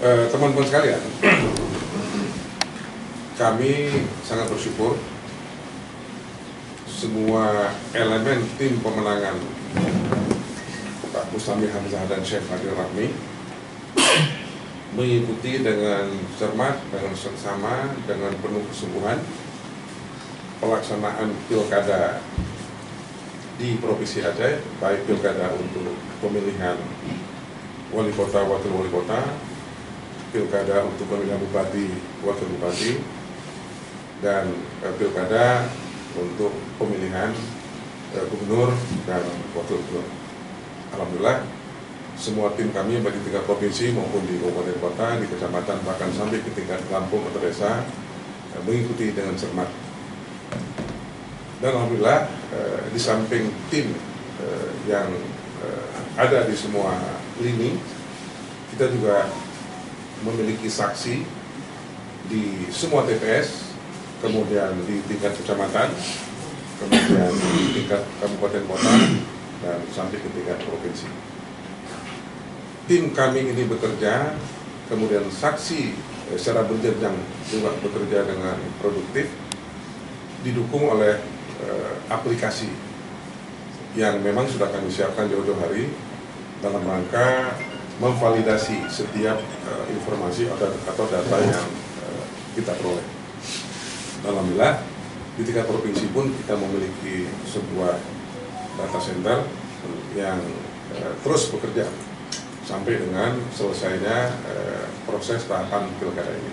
Teman-teman sekalian, kami sangat bersyukur semua elemen tim pemenangan Pak Mustami Hamzah dan Syekh Fadil Rahmi mengikuti dengan cermat, dengan seksama, dengan penuh kesungguhan pelaksanaan pilkada di Provinsi Aceh, baik pilkada untuk pemilihan wali kota, wakil wali kota, pilkada untuk pemilihan bupati, wakil bupati, dan pilkada untuk pemilihan gubernur dan wakil gubernur. Alhamdulillah, semua tim kami baik di tingkat provinsi maupun di kabupaten kota, di kecamatan, bahkan sampai ke tingkat kampung atau desa mengikuti dengan cermat. Dan alhamdulillah, di samping tim yang ada di semua lini, kita juga memiliki saksi di semua TPS, kemudian di tingkat kecamatan, kemudian di tingkat kabupaten kota, dan sampai ke tingkat provinsi. Tim kami ini bekerja, kemudian saksi secara berjenjang juga bekerja dengan produktif, didukung oleh aplikasi yang memang sudah kami siapkan jauh-jauh hari dalam rangka memvalidasi setiap informasi atau data yang kita peroleh. Alhamdulillah, di tingkat provinsi pun kita memiliki sebuah data center yang terus bekerja sampai dengan selesainya proses tahapan pilkada ini.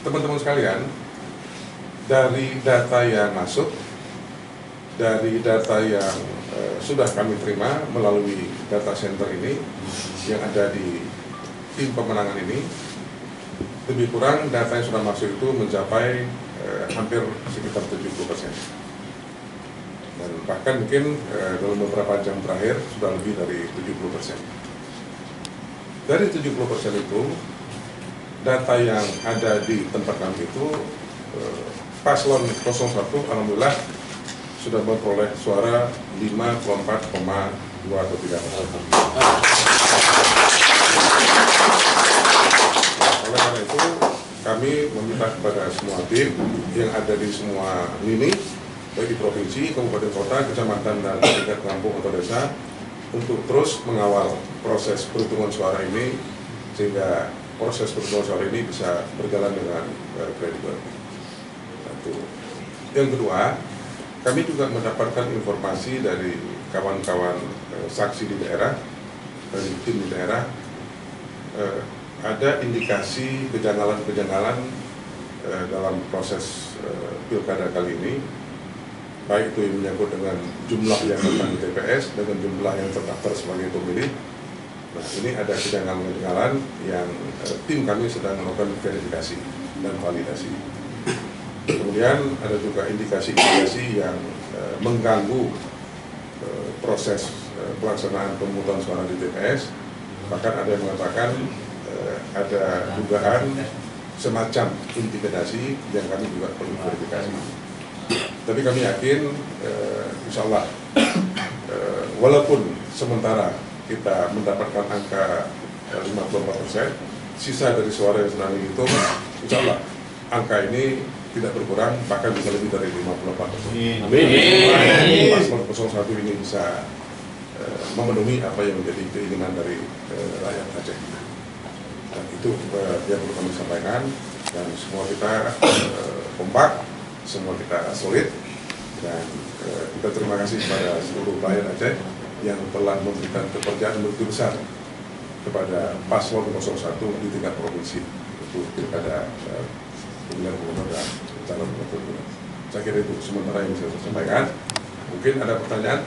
Teman-teman sekalian, dari data yang masuk, dari data yang sudah kami terima melalui data center ini yang ada di tim pemenangan ini, lebih kurang data yang sudah masuk itu mencapai hampir sekitar 70%. Dan bahkan mungkin dalam beberapa jam terakhir sudah lebih dari 70%. Dari 70% itu, data yang ada di tempat kami itu, paslon 01 alhamdulillah sudah memperoleh suara 54,2 atau 3%. Oleh karena itu, kami meminta kepada semua tim yang ada di semua lini, baik di provinsi, kabupaten kota, kecamatan, dan tingkat kampung atau desa, untuk terus mengawal proses perhitungan suara ini, sehingga proses perhitungan suara ini bisa berjalan dengan kredibel. Satu. Yang kedua, kami juga mendapatkan informasi dari kawan-kawan saksi di daerah, dari tim di daerah, ada indikasi kejanggalan-kejanggalan dalam proses pilkada kali ini, baik itu yang menyangkut dengan jumlah yang datang di TPS, dengan jumlah yang terdaftar sebagai pemilih. Nah, ini ada kejanggalan-kejanggalan yang tim kami sedang melakukan verifikasi dan validasi. Kemudian ada juga indikasi-indikasi yang mengganggu proses pelaksanaan pemungutan suara di TPS. Bahkan ada yang mengatakan ada dugaan semacam intimidasi yang kami juga perlu verifikasi. Tapi kami yakin, insya Allah, walaupun sementara kita mendapatkan angka 54%, sisa dari suara yang sedang dihitung, insya Allah angka ini tidak berkurang, bahkan bisa lebih dari 54%. Amin. Paslon 01 ini bisa memenuhi apa yang menjadi keinginan dari rakyat Aceh. Dan itu yang perlu kami sampaikan, dan semua kita kompak, semua kita solid, dan kita terima kasih kepada seluruh rakyat Aceh yang telah memberikan kepercayaan begitu besar kepada paslon 01 di tingkat provinsi untuk pilkada pemilihan gubernur dan calon wakil gubernur. Saya kira itu sementara yang bisa saya sampaikan. Mungkin ada pertanyaan.